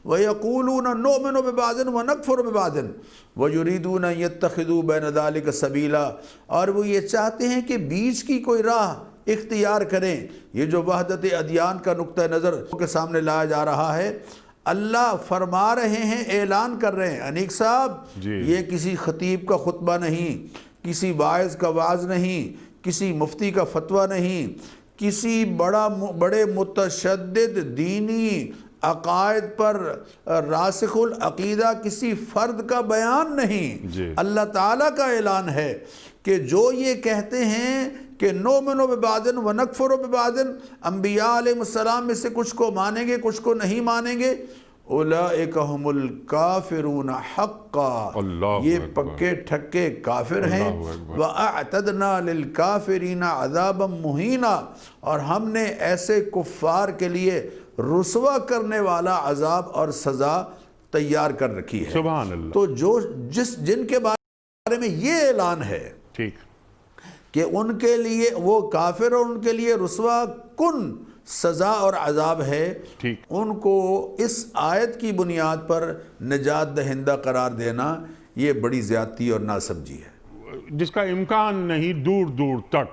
وَيَقُولُونَ نُؤْمِنُ بِبَعْضٍ وَنَكْفُرُ بِبَعْضٍ وَيُرِيدُونَ أَن يَتَّخِذُوا بَيْنَ ذَلِكَ سَبِيلًا، اور وہ یہ چاہتے ہیں کہ بیچ کی کوئی راہ اختیار کریں۔ یہ جو وحدت ادیان کا نقطہ نظر کے سامنے لایا جا رہا ہے، اللہ فرما رہے ہیں، اعلان کر رہے ہیں، انیق صاحب یہ کسی خطیب کا خطبہ نہیں، کسی واعظ کا وعظ نہیں، کسی مفتی کا فتویٰ نہیں، کسی بڑے متشدد دینی عقائد پر راسخ العقیدہ کسی فرد کا بیان نہیں، اللہ تعالیٰ کا اعلان ہے کہ جو یہ کہتے ہیں کہ نؤمن ببعض ونکفر ببعض، انبیاء علیہ السلام میں سے کچھ کو مانیں گے کچھ کو نہیں مانیں گے، اولئک ہم الکافرون حقا، یہ پکے ٹھکے کافر ہیں، وَأَعْتَدْنَا لِلْكَافِرِينَ عَذَابًا مُهِينًا، اور ہم نے ایسے کفار کے لیے رسوا کرنے والا عذاب اور سزا تیار کر رکھی ہے۔ سبحان اللہ۔ تو جن کے بارے میں یہ اعلان ہے کہ ان کے لیے وہ کافر اور ان کے لیے رسوا کن سزا اور عذاب ہے، ان کو اس آیت کی بنیاد پر نجات دہندہ قرار دینا یہ بڑی زیادتی اور ناسمجھی ہے، جس کا امکان نہیں دور دور تک۔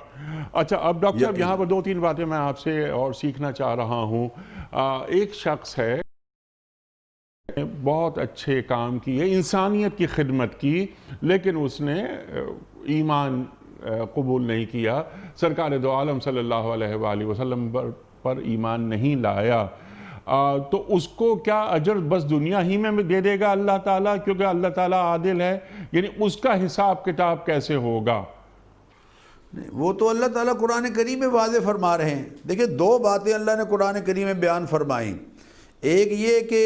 اچھا اب ڈاکٹر صاحب یہاں پر دو تین باتیں میں آپ سے اور سیکھنا چاہ رہا ہوں۔ ایک شخص ہے بہت اچھے کام کیے، انسانیت کی خدمت کی، لیکن اس نے ایمان قبول نہیں کیا، سرکار دو عالم صلی اللہ علیہ وآلہ وسلم پر ایمان نہیں لایا، تو اس کو کیا اجر بس دنیا ہی میں دے دے گا اللہ تعالیٰ، کیونکہ اللہ تعالیٰ عادل ہے؟ یعنی اس کا حساب کتاب کیسے ہوگا؟ وہ تو اللہ تعالیٰ قرآن کریم میں واضح فرما رہے ہیں۔ دیکھیں دو باتیں اللہ نے قرآن کریم میں بیان فرمائیں، ایک یہ کہ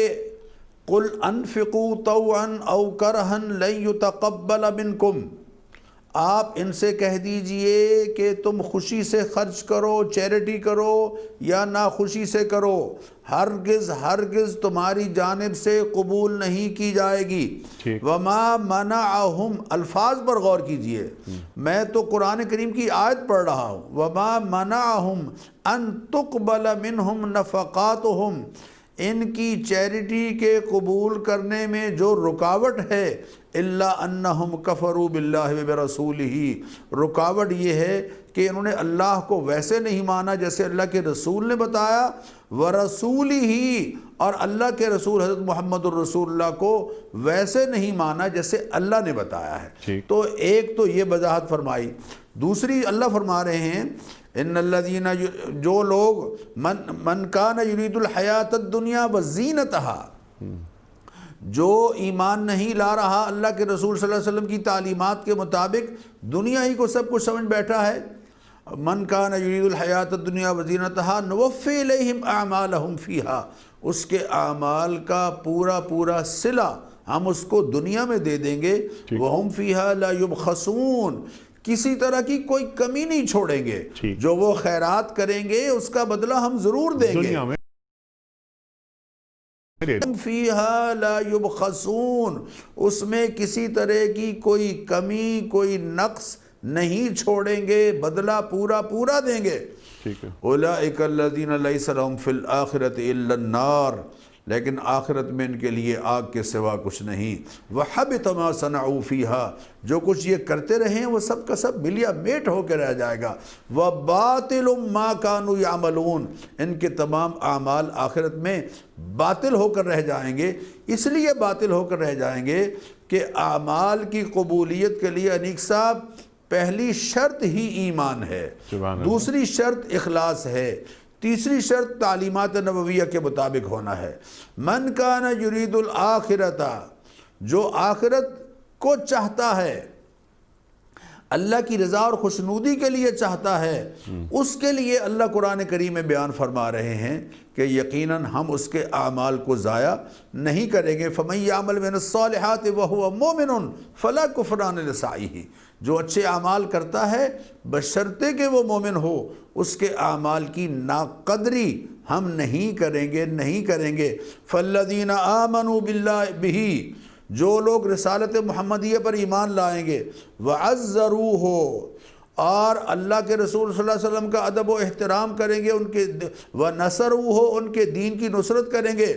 قُلْ أَنفِقُوا طَوْعًا أَوْ كَرْهًا لَن يُتَقَبَّلَ مِنْكُمْ، آپ ان سے کہہ دیجئے کہ تم خوشی سے خرچ کرو، چیریٹی کرو یا ناخوشی سے کرو، ہرگز تمہاری جانب سے قبول نہیں کی جائے گی۔ وَمَا مَنَعَهُمْ، الفاظ پر غور کیجئے، میں تو قرآن کریم کی آیت پڑھ رہا ہوں، وَمَا مَنَعَهُمْ أَن تُقْبَلَ مِنْهُمْ نَفَقَاتُهُمْ، ان کی چیریٹی کے قبول کرنے میں جو رکاوٹ ہے الا انہم کفروا باللہ وبرسولہ، رکاوٹ یہ ہے کہ انہوں نے اللہ کو ویسے نہیں مانا جیسے اللہ کے رسول نے بتایا، ورسولہ، اور اللہ کے رسول حضرت محمد الرسول اللہ کو ویسے نہیں مانا جیسے اللہ نے بتایا ہے۔ تو ایک تو یہ وضاحت فرمائی، دوسری اللہ فرما رہے ہیں ان الذین، جو لوگ من کان یرید الحیات الدنیا وزینتہا، جو ایمان نہیں لا رہا اللہ کے رسول صلی اللہ علیہ وسلم کی تعلیمات کے مطابق، دنیا ہی کو سب کچھ سمجھ بیٹھا ہے، من کان یرید الحیات الدنیا وزینتہا نوفی الیہم اعمالہم فیہا، اس کے اعمال کا پورا پورا صلہ ہم اس کو دنیا میں دے دیں گے، وہم فیہا لا یبخسون، کسی طرح کی کوئی کمی نہیں چھوڑیں گے، جو وہ خیرات کریں گے اس کا بدلہ ہم ضرور دیں گے، فیہا لا یبخسون، اس میں کسی طرح کی کوئی کمی کوئی نقص نہیں چھوڑیں گے، بدلہ پورا پورا دیں گے۔ اولئک الذین لیس لہم فی الآخرۃ الا النار، لیکن آخرت میں ان کے لیے آگ کے سوا کچھ نہیں، وحبط ما صنعوا فیہا، جو کچھ یہ کرتے رہے ہیں وہ سب کا سب ملیا میٹ ہو کے رہ جائے گا، وباطل ما کانوا یعملون، ان کے تمام اعمال آخرت میں باطل ہو کر رہ جائیں گے۔ اس لیے باطل ہو کر رہ جائیں گے کہ اعمال کی قبولیت کے لیے انیق صاحب پہلی شرط ہی ایمان ہے، دوسری شرط اخلاص ہے، تیسری شرط تعلیمات نبویہ کے مطابق ہونا ہے۔ من کان یرید الآخرۃ، جو آخرت کو چاہتا ہے، اللہ کی رضا اور خوشنودی کے لیے چاہتا ہے، اس کے لیے اللہ قرآن کریم میں بیان فرما رہے ہیں کہ یقیناً ہم اس کے اعمال کو ضائع نہیں کریں گے۔ فَمَن يَعْمَلْ مِنَ الصَّالِحَاتِ وَهُوَ مُؤْمِنٌ فَلَا كُفْرَانَ لِسَعْيِهِ، جو اچھے اعمال کرتا ہے بشرطے کہ وہ مومن ہو، اس کے اعمال کی ناقدری ہم نہیں کریں گے، نہیں کریں گے۔ فَالَّذِينَ آمَنُوا بِاللَّهِ بِهِ، جو لوگ رسالت محمدیہ پر ایمان لائیں گے، وَعَزَّرُوهُ، اور اللہ کے رسول صلی اللہ علیہ وسلم کا ادب و احترام کریں گے، ان کے وَنَصَرُوهُ، ان کے دین کی نصرت کریں گے،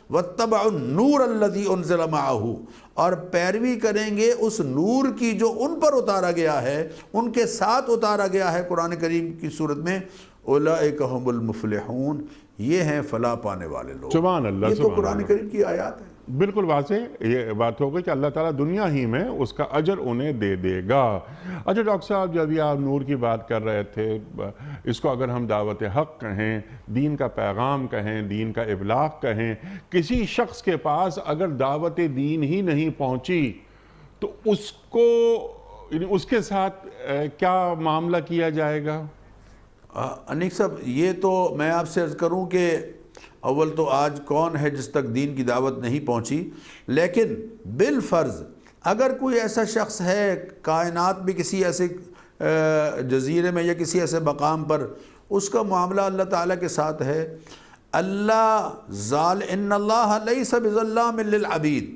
وَاتَّبَعُوا النُّورَ الَّذِي أُنزِلَ مَعَهُ، اور پیروی کریں گے اس نور کی جو ان پر اتارا گیا ہے، ان کے ساتھ اتارا گیا ہے قرآن کریم کی صورت میں، اولئک هم المفلحون، یہ ہیں فلاح پانے والے لوگ۔ سبحان اللہ، یہ تو قرآن کریم کی آیات ہیں۔ بالکل واضح یہ بات ہو گئی کہ اللہ تعالیٰ دنیا ہی میں اس کا اجر انہیں دے دے گا۔ اچھا ڈاکٹر صاحب، جب یہ آپ نور کی بات کر رہے تھے، اس کو اگر ہم دعوت حق کہیں، دین کا پیغام کہیں، دین کا ابلاغ کہیں، کسی شخص کے پاس اگر دعوت دین ہی نہیں پہنچی تو اس کو، اس کے ساتھ کیا معاملہ کیا جائے گا؟ انیق صاحب، یہ تو میں آپ سے عرض کروں کہ اول تو آج کون ہے جس تک دین کی دعوت نہیں پہنچی، لیکن بالفرض اگر کوئی ایسا شخص ہے کائنات میں کسی ایسے جزیرے میں یا کسی ایسے مقام پر، اس کا معاملہ اللہ تعالیٰ کے ساتھ ہے، اللہ ان اللہ لیس بظلام للعبید،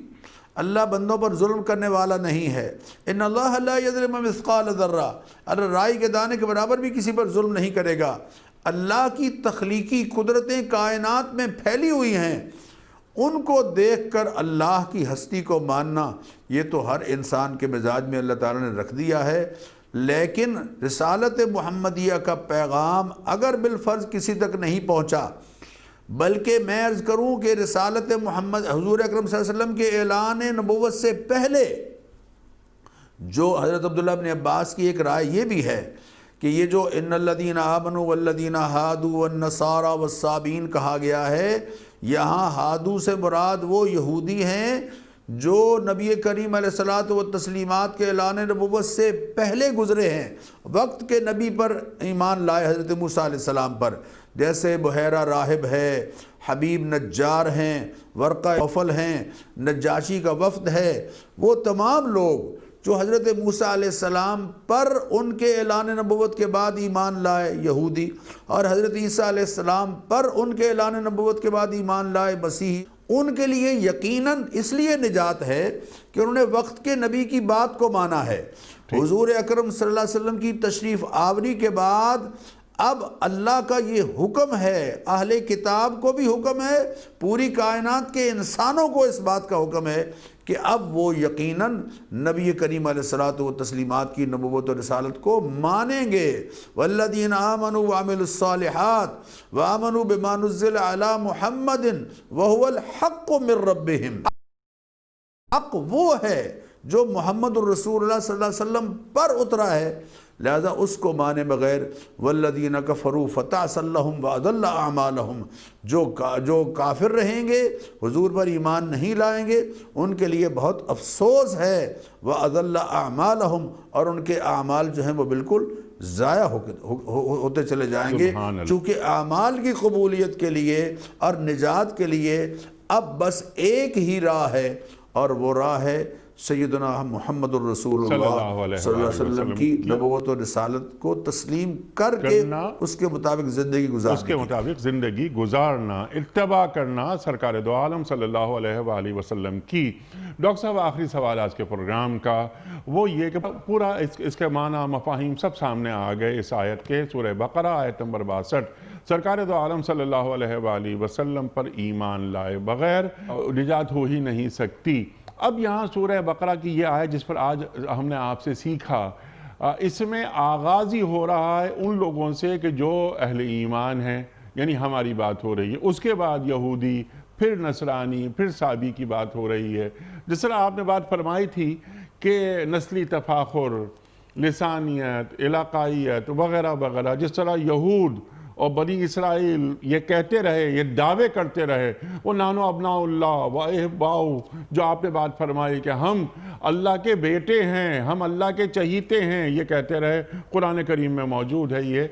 اللہ بندوں پر ظلم کرنے والا نہیں ہے، ان اللہ لا یظلم مثقال ذرہ، اللہ رائی کے دانے کے برابر بھی کسی پر ظلم نہیں کرے گا۔ اللہ کی تخلیقی قدرتیں کائنات میں پھیلی ہوئی ہیں، ان کو دیکھ کر اللہ کی ہستی کو ماننا، یہ تو ہر انسان کے مزاج میں اللہ تعالیٰ نے رکھ دیا ہے۔ لیکن رسالت محمدیہ کا پیغام اگر بالفرض کسی تک نہیں پہنچا، بلکہ میں عرض کروں کہ رسالت محمد حضور اکرم صلی اللہ علیہ وسلم کے اعلان نبوت سے پہلے جو حضرت عبداللہ بن عباس کی ایک رائے یہ بھی ہے کہ یہ جو ان الذین آمنوا والذین ہادوا والنصارى والصابین کہا گیا ہے، یہاں ہادو سے مراد وہ یہودی ہیں جو نبی کریم علیہ الصلوۃ والتسلیمات کے اعلان نبوت سے پہلے گزرے ہیں، وقت کے نبی پر ایمان لائے، حضرت موسیٰ علیہ السلام پر، جیسے بحیرہ راہب ہے، حبیب نجار ہیں، ورقہ نوفل ہیں، نجاشی کا وفد ہے، وہ تمام لوگ جو حضرت موسیٰ علیہ السلام پر ان کے اعلان نبوت کے بعد ایمان لائے یہودی، اور حضرت عیسیٰ علیہ السلام پر ان کے اعلان نبوت کے بعد ایمان لائے مسیحی، ان کے لیے یقیناً اس لیے نجات ہے کہ انہوں نے وقت کے نبی کی بات کو مانا ہے۔ حضور اکرم صلی اللہ علیہ وسلم کی تشریف آوری کے بعد اب اللہ کا یہ حکم ہے، اہل کتاب کو بھی حکم ہے، پوری کائنات کے انسانوں کو اس بات کا حکم ہے کہ اب وہ یقیناً نبی کریم علیہ الصلوۃ والتسلیمات کی نبوت و رسالت کو مانیں گے۔ والذین آمنوا وعملوا الصالحات وآمنوا بما نزل علی محمد وهو الحق من ربهم۔ حق وہ ہے جو محمد الرسول اللہ صلی اللہ علیہ وسلم پر اترا ہے، لہذا اس کو مانے بغیر والذین کفروا فتعسا لہم واضل اعمالہم، جو کافر رہیں گے، حضور پر ایمان نہیں لائیں گے، ان کے لیے بہت افسوس ہے، واضل اعمالہم، اور ان کے اعمال جو ہیں وہ بالکل ضائع ہوتے چلے جائیں گے، چونکہ اعمال کی قبولیت کے لیے اور نجات کے لیے اب بس ایک ہی راہ ہے، اور وہ راہ ہے سیدنا محمد الرسول اللہ صلی اللہ علیہ وسلم کی نبوت و رسالت کو تسلیم کر کے اس کے مطابق زندگی گزارنا، اتباع کرنا سرکار دو عالم صلی اللہ علیہ وآلہ وسلم کی۔ ڈاکٹر صاحب، آخری سوال آج کے پروگرام کا وہ یہ کہ پورا اس کے معنی مفاہیم سب سامنے آ گئے اس آیت کے، سورہ بقرہ آیت نمبر 62۔ سرکار دو عالم صلی اللہ علیہ وآلہ وسلم پر ایمان لائے بغیر نجات ہو ہی نہیں سکتی۔ اب یہاں سورہ بقرہ کی یہ آیت جس پر آج ہم نے آپ سے سیکھا، اس میں آغاز ہی ہو رہا ہے ان لوگوں سے کہ جو اہل ایمان ہیں، یعنی ہماری بات ہو رہی ہے، اس کے بعد یہودی، پھر نصرانی، پھر صابی کی بات ہو رہی ہے۔ جس طرح آپ نے بات فرمائی تھی کہ نسلی تفاخر، لسانیت، علاقائیت وغیرہ وغیرہ، جس طرح یہود اور بنی اسرائیل یہ کہتے رہے، یہ دعوے کرتے رہے، وہ نانو ابناء اللہ و احباؤ، جو آپ نے بات فرمائی کہ ہم اللہ کے بیٹے ہیں، ہم اللہ کے چہیتے ہیں، یہ کہتے رہے، قرآن کریم میں موجود ہے یہ۔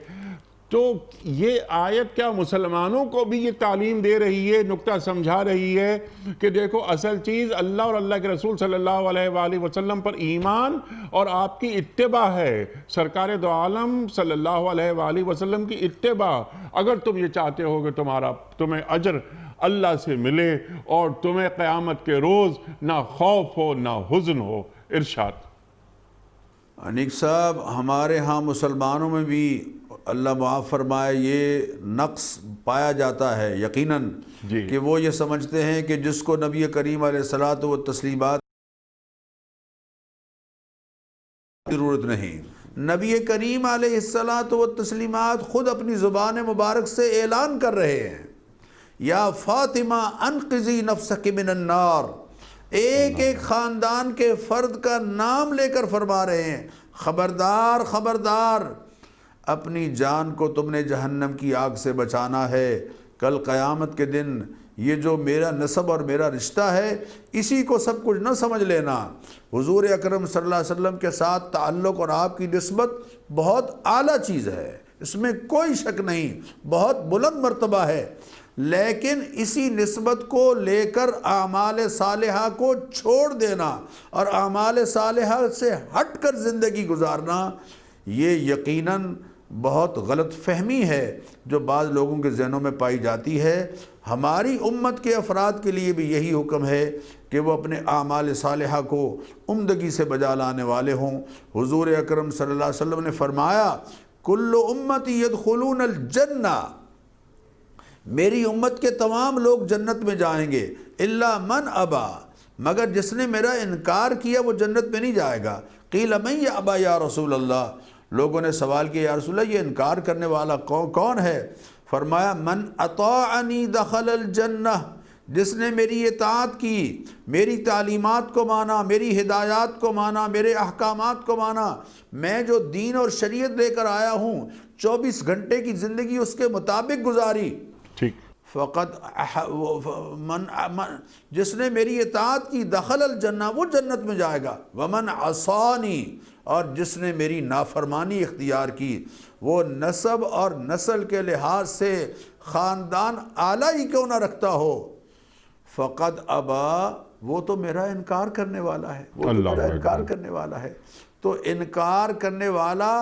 تو یہ آیت کیا مسلمانوں کو بھی یہ تعلیم دے رہی ہے، نکتہ سمجھا رہی ہے کہ دیکھو اصل چیز اللہ اور اللہ کے رسول صلی اللہ علیہ وآلہ وسلم پر ایمان اور آپ کی اتباع ہے، سرکار دو عالم صلی اللہ علیہ وآلہ وسلم کی اتباع، اگر تم یہ چاہتے ہو کہ تمہیں اجر اللہ سے ملے اور تمہیں قیامت کے روز نہ خوف ہو نہ حزن ہو۔ ارشاد۔ انیق صاحب، ہمارے ہاں مسلمانوں میں بھی اللہ معاف فرمائے یہ نقص پایا جاتا ہے یقیناً، کہ وہ یہ سمجھتے ہیں کہ جس کو نبی کریم علیہ الصلوۃ والتسلیمات کی ضرورت نہیں، نبی کریم علیہ الصلوۃ والتسلیمات خود اپنی زبان مبارک سے اعلان کر رہے ہیں، یا فاطمہ انقذی نفسک من النار، ایک ایک خاندان کے فرد کا نام لے کر فرما رہے ہیں، خبردار خبردار، اپنی جان کو تم نے جہنم کی آگ سے بچانا ہے، کل قیامت کے دن یہ جو میرا نسب اور میرا رشتہ ہے اسی کو سب کچھ نہ سمجھ لینا، حضور اکرم صلی اللہ علیہ وسلم کے ساتھ تعلق اور آپ کی نسبت بہت اعلیٰ چیز ہے، اس میں کوئی شک نہیں، بہت بلند مرتبہ ہے، لیکن اسی نسبت کو لے کر اعمال صالحہ کو چھوڑ دینا اور اعمال صالحہ سے ہٹ کر زندگی گزارنا، یہ یقیناً بہت غلط فہمی ہے جو بعض لوگوں کے ذہنوں میں پائی جاتی ہے۔ ہماری امت کے افراد کے لیے بھی یہی حکم ہے کہ وہ اپنے اعمال صالحہ کو عمدگی سے بجا لانے والے ہوں۔ حضور اکرم صلی اللہ علیہ وسلم نے فرمایا کل امتی یدخلون الجنہ، میری امت کے تمام لوگ جنت میں جائیں گے، الا من ابا، مگر جس نے میرا انکار کیا وہ جنت میں نہیں جائے گا۔ قیل من یابا یا رسول اللہ، لوگوں نے سوال کیا یا رسول اللہ یہ انکار کرنے والا کون ہے؟ فرمایا من اطاعنی دخل الجنہ، جس نے میری اطاعت کی، میری تعلیمات کو مانا، میری ہدایات کو مانا، میرے احکامات کو مانا، میں جو دین اور شریعت لے کر آیا ہوں 24 گھنٹے کی زندگی اس کے مطابق گزاری، ٹھیک، فقط جس نے میری اطاعت کی دخل الجنہ، وہ جنت میں جائے گا، ومن عصانی، اور جس نے میری نافرمانی اختیار کی، وہ نسب اور نسل کے لحاظ سے خاندان اعلیٰ ہی کیوں نہ رکھتا ہو، فقد ابا، وہ تو میرا انکار کرنے والا ہے، وہ تو میرا انکار کرنے والا ہے۔ تو انکار کرنے والا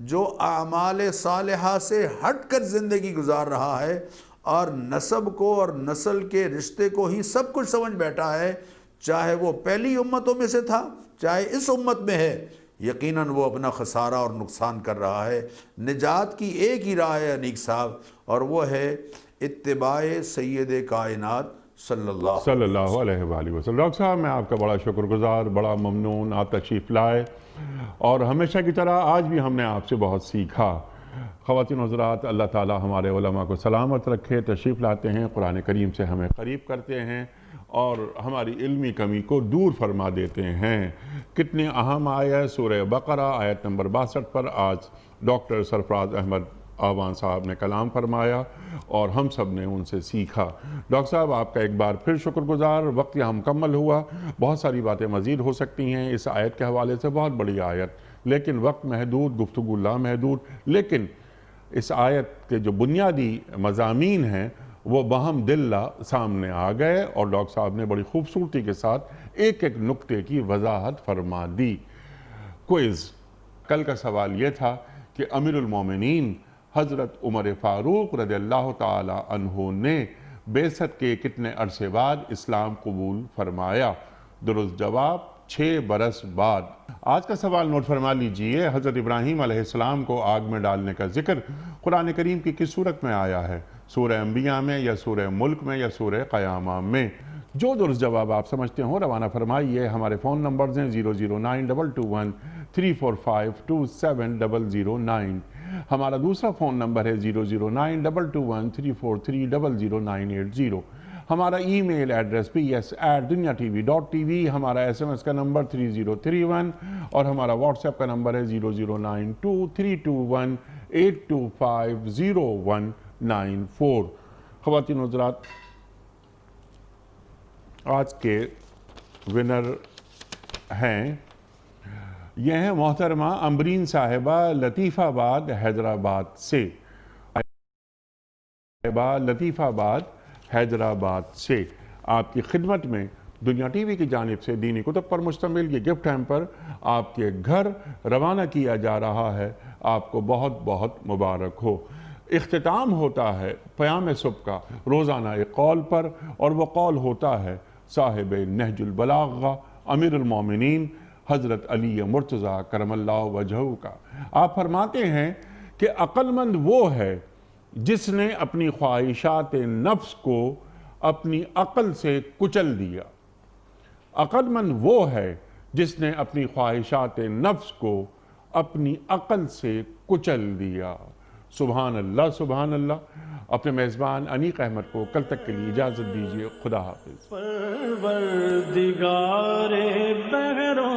جو اعمال صالحہ سے ہٹ کر زندگی گزار رہا ہے اور نسب کو اور نسل کے رشتے کو ہی سب کچھ سمجھ بیٹھا ہے، چاہے وہ پہلی امتوں میں سے تھا چاہے اس امت میں ہے، یقیناً وہ اپنا خسارہ اور نقصان کر رہا ہے۔ نجات کی ایک ہی راہ ہے انیق صاحب، اور وہ ہے اتباع سید کائنات صلی اللہ علیہ وآلہ وسلم۔ ڈاکٹر صاحب میں آپ کا بڑا شکر گزار، بڑا ممنون، آپ تشریف لائے، اور ہمیشہ کی طرح آج بھی ہم نے آپ سے بہت سیکھا۔ خواتین و حضرات، اللہ تعالی ہمارے علماء کو سلامت رکھے، تشریف لاتے ہیں، قرآن کریم سے ہمیں قریب کرتے ہیں اور ہماری علمی کمی کو دور فرما دیتے ہیں۔ کتنی اہم آیت سورہ بقرہ آیت نمبر 62 پر آج ڈاکٹر سرفراز احمد آوان صاحب نے کلام فرمایا اور ہم سب نے ان سے سیکھا۔ ڈاکٹر صاحب آپ کا ایک بار پھر شکر گزار۔ وقت یہاں مکمل ہوا، بہت ساری باتیں مزید ہو سکتی ہیں اس آیت کے حوالے سے، بہت بڑی آیت، لیکن وقت محدود، گفتگو لامحدود، لیکن اس آیت کے جو بنیادی مضامین ہیں وہ بہم دلہ سامنے آ گئے، اور ڈاکٹر صاحب نے بڑی خوبصورتی کے ساتھ ایک ایک نقطے کی وضاحت فرما دی۔ کوئز کل کا سوال یہ تھا کہ امیر المومنین حضرت عمر فاروق رضی اللہ تعالی عنہ نے بعثت کے کتنے عرصے بعد اسلام قبول فرمایا؟ درست جواب 6 برس بعد۔ آج کا سوال نوٹ فرما لیجئے، حضرت ابراہیم علیہ السلام کو آگ میں ڈالنے کا ذکر قرآن کریم کی کس سورت میں آیا ہے؟ سورہ انبیاء میں یا سورہ ملک میں یا سورہ قیامہ میں؟ جو درست جواب آپ سمجھتے ہوں روانہ فرمائیے۔ ہمارے فون نمبرز ہیں 0092213452709، ہمارا دوسرا فون نمبر ہے 009221343000980، ہمارا ای میل ایڈریس ps@dunyatv.tv، ہمارا SMS کا نمبر 3031، اور ہمارا واٹس ایپ کا نمبر ہے 009232182509194۔ خواتین و حضرات، آج کے ونر ہیں، یہ ہیں محترمہ امبرین صاحبہ لطیف آباد حیدرآباد سے، آپ کی خدمت میں دنیا ٹی وی کی جانب سے دینی کتب پر مشتمل یہ گفٹ ہیمپر آپ کے گھر روانہ کیا جا رہا ہے۔ آپ کو بہت بہت مبارک ہو۔ اختتام ہوتا ہے پیام صبح کا روزانہ ایک قول پر، اور وہ قول ہوتا ہے صاحب نہج البلاغہ امیر المومنین حضرت علی مرتضیٰ کرم اللہ وجہہ کا۔ آپ فرماتے ہیں کہ عقل مند وہ ہے جس نے اپنی خواہشات نفس کو اپنی عقل سے کچل دیا۔ عقل مند وہ ہے جس نے اپنی خواہشات نفس کو اپنی عقل سے کچل دیا۔ سبحان اللہ، سبحان اللہ۔ اپنے میزبان انیق احمد کو کل تک کے لیے اجازت دیجیے۔ خدا حافظ۔ پروردگار بحروں